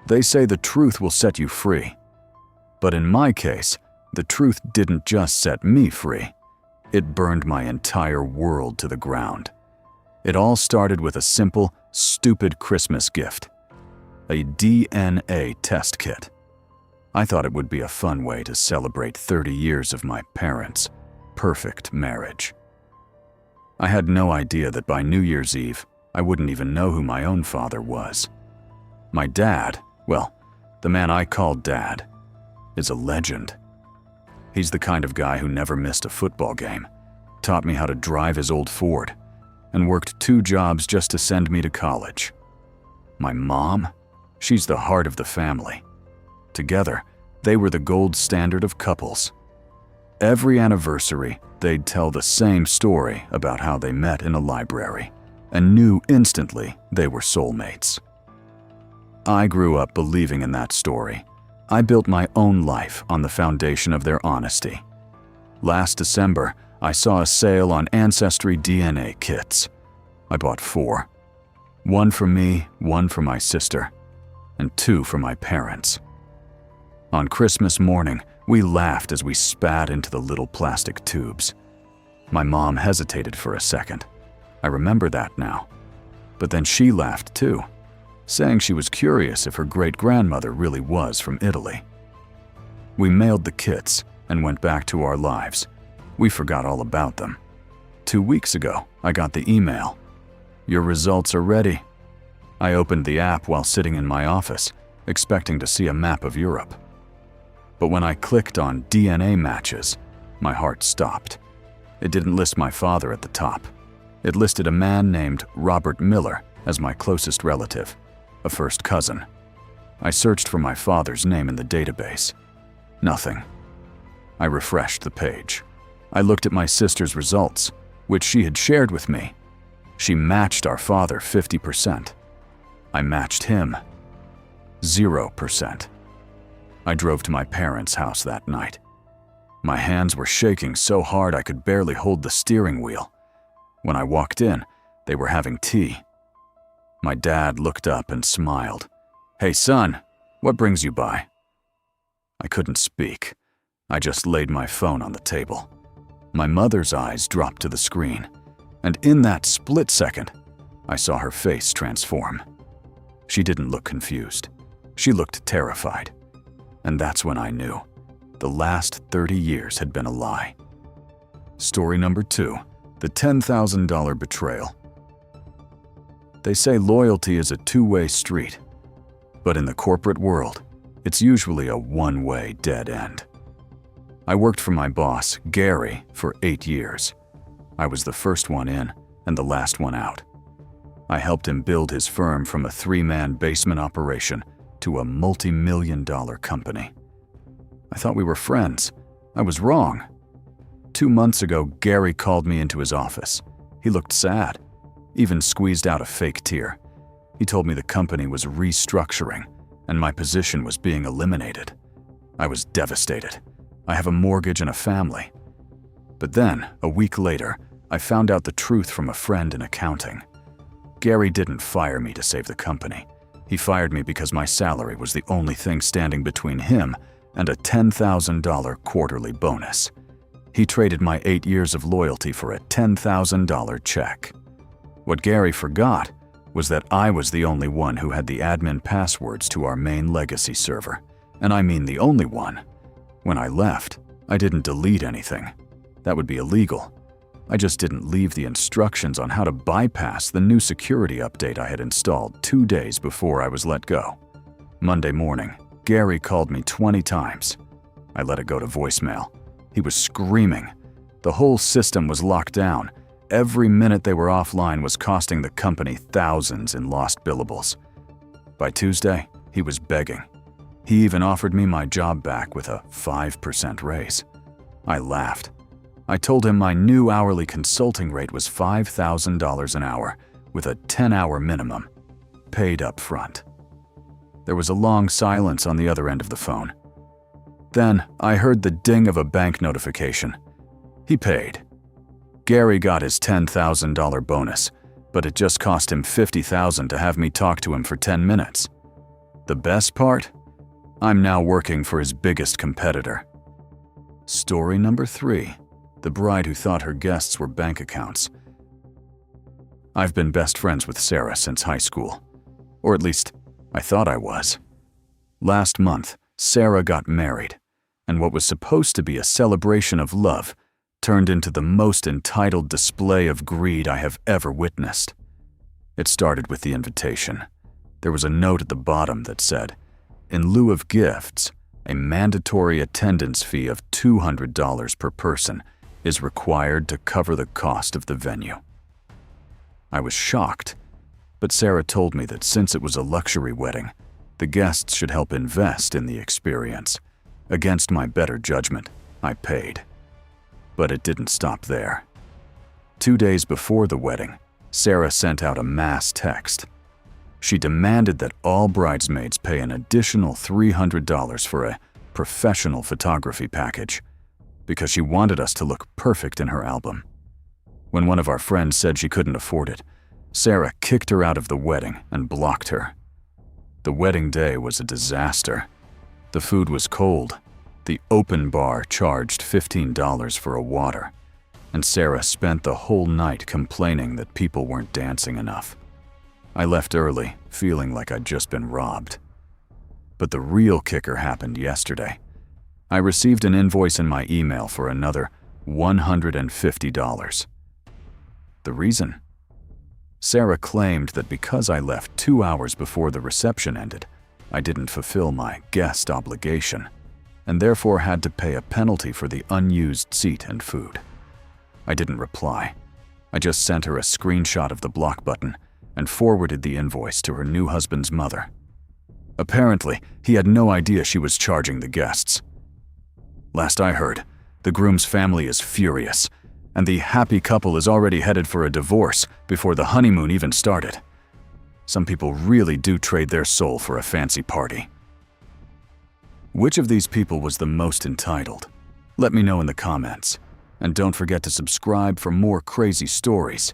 They say the truth will set you free. But in my case, the truth didn't just set me free. It burned my entire world to the ground. It all started with a simple, stupid Christmas gift. A DNA test kit. I thought it would be a fun way to celebrate 30 years of my parents' perfect marriage. I had no idea that by New Year's Eve, I wouldn't even know who my own father was. My dad, well, the man I called Dad, is a legend. He's the kind of guy who never missed a football game, taught me how to drive his old Ford, and worked 2 jobs just to send me to college. My mom, she's the heart of the family. Together, they were the gold standard of couples. Every anniversary, they'd tell the same story about how they met in a library and knew instantly they were soulmates. I grew up believing in that story. I built my own life on the foundation of their honesty. Last December, I saw a sale on Ancestry DNA kits. I bought 4. 1 for me, 1 for my sister, and 2 for my parents. On Christmas morning, we laughed as we spat into the little plastic tubes. My mom hesitated for a second. I remember that now. But then she laughed too, saying she was curious if her great-grandmother really was from Italy. We mailed the kits and went back to our lives. We forgot all about them. 2 weeks ago, I got the email. Your results are ready. I opened the app while sitting in my office, expecting to see a map of Europe. But when I clicked on DNA matches, my heart stopped. It didn't list my father at the top. It listed a man named Robert Miller as my closest relative, a first cousin. I searched for my father's name in the database. Nothing. I refreshed the page. I looked at my sister's results, which she had shared with me. She matched our father 50%. I matched him 0%. I drove to my parents' house that night. My hands were shaking so hard I could barely hold the steering wheel. When I walked in, they were having tea. My dad looked up and smiled. "Hey son, what brings you by?" I couldn't speak. I just laid my phone on the table. My mother's eyes dropped to the screen, and in that split second, I saw her face transform. She didn't look confused. She looked terrified. And that's when I knew. The last 30 years had been a lie. Story number 2, the $10,000 betrayal. They say loyalty is a 2-way street, but in the corporate world, it's usually a 1-way dead end. I worked for my boss, Gary, for 8 years. I was the first one in and the last one out. I helped him build his firm from a 3-man basement operation to a multi-million-dollar company. I thought we were friends. I was wrong. 2 months ago, Gary called me into his office. He looked sad, even squeezed out a fake tear. He told me the company was restructuring and my position was being eliminated. I was devastated. I have a mortgage and a family. But then, a week later, I found out the truth from a friend in accounting. Gary didn't fire me to save the company. He fired me because my salary was the only thing standing between him and a $10,000 quarterly bonus. He traded my 8 years of loyalty for a $10,000 check. What Gary forgot was that I was the only one who had the admin passwords to our main legacy server, and I mean the only one. When I left, I didn't delete anything. That would be illegal. I just didn't leave the instructions on how to bypass the new security update I had installed 2 days before I was let go. Monday morning, Gary called me 20 times. I let it go to voicemail. He was screaming. The whole system was locked down. Every minute they were offline was costing the company thousands in lost billables. By Tuesday, he was begging. He even offered me my job back with a 5% raise. I laughed. I told him my new hourly consulting rate was $5,000 an hour, with a 10-hour minimum, paid up front. There was a long silence on the other end of the phone. Then I heard the ding of a bank notification. He paid. Gary got his $10,000 bonus, but it just cost him $50,000 to have me talk to him for 10 minutes. The best part? I'm now working for his biggest competitor. Story number 3. The bride who thought her guests were bank accounts. I've been best friends with Sarah since high school. Or at least, I thought I was. Last month, Sarah got married, and what was supposed to be a celebration of love turned into the most entitled display of greed I have ever witnessed. It started with the invitation. There was a note at the bottom that said, "In lieu of gifts, a mandatory attendance fee of $200 per person is required to cover the cost of the venue." I was shocked, but Sarah told me that since it was a luxury wedding, the guests should help invest in the experience. Against my better judgment, I paid. But it didn't stop there. 2 days before the wedding, Sarah sent out a mass text. She demanded that all bridesmaids pay an additional $300 for a professional photography package because she wanted us to look perfect in her album. When one of our friends said she couldn't afford it, Sarah kicked her out of the wedding and blocked her. The wedding day was a disaster. The food was cold. The open bar charged $15 for a water, and Sarah spent the whole night complaining that people weren't dancing enough. I left early, feeling like I'd just been robbed. But the real kicker happened yesterday. I received an invoice in my email for another $150. The reason? Sarah claimed that because I left 2 hours before the reception ended, I didn't fulfill my guest obligation, and therefore had to pay a penalty for the unused seat and food. I didn't reply. I just sent her a screenshot of the block button and forwarded the invoice to her new husband's mother. Apparently, he had no idea she was charging the guests. Last I heard, the groom's family is furious, and the happy couple is already headed for a divorce before the honeymoon even started. Some people really do trade their soul for a fancy party. Which of these people was the most entitled? Let me know in the comments. And don't forget to subscribe for more crazy stories.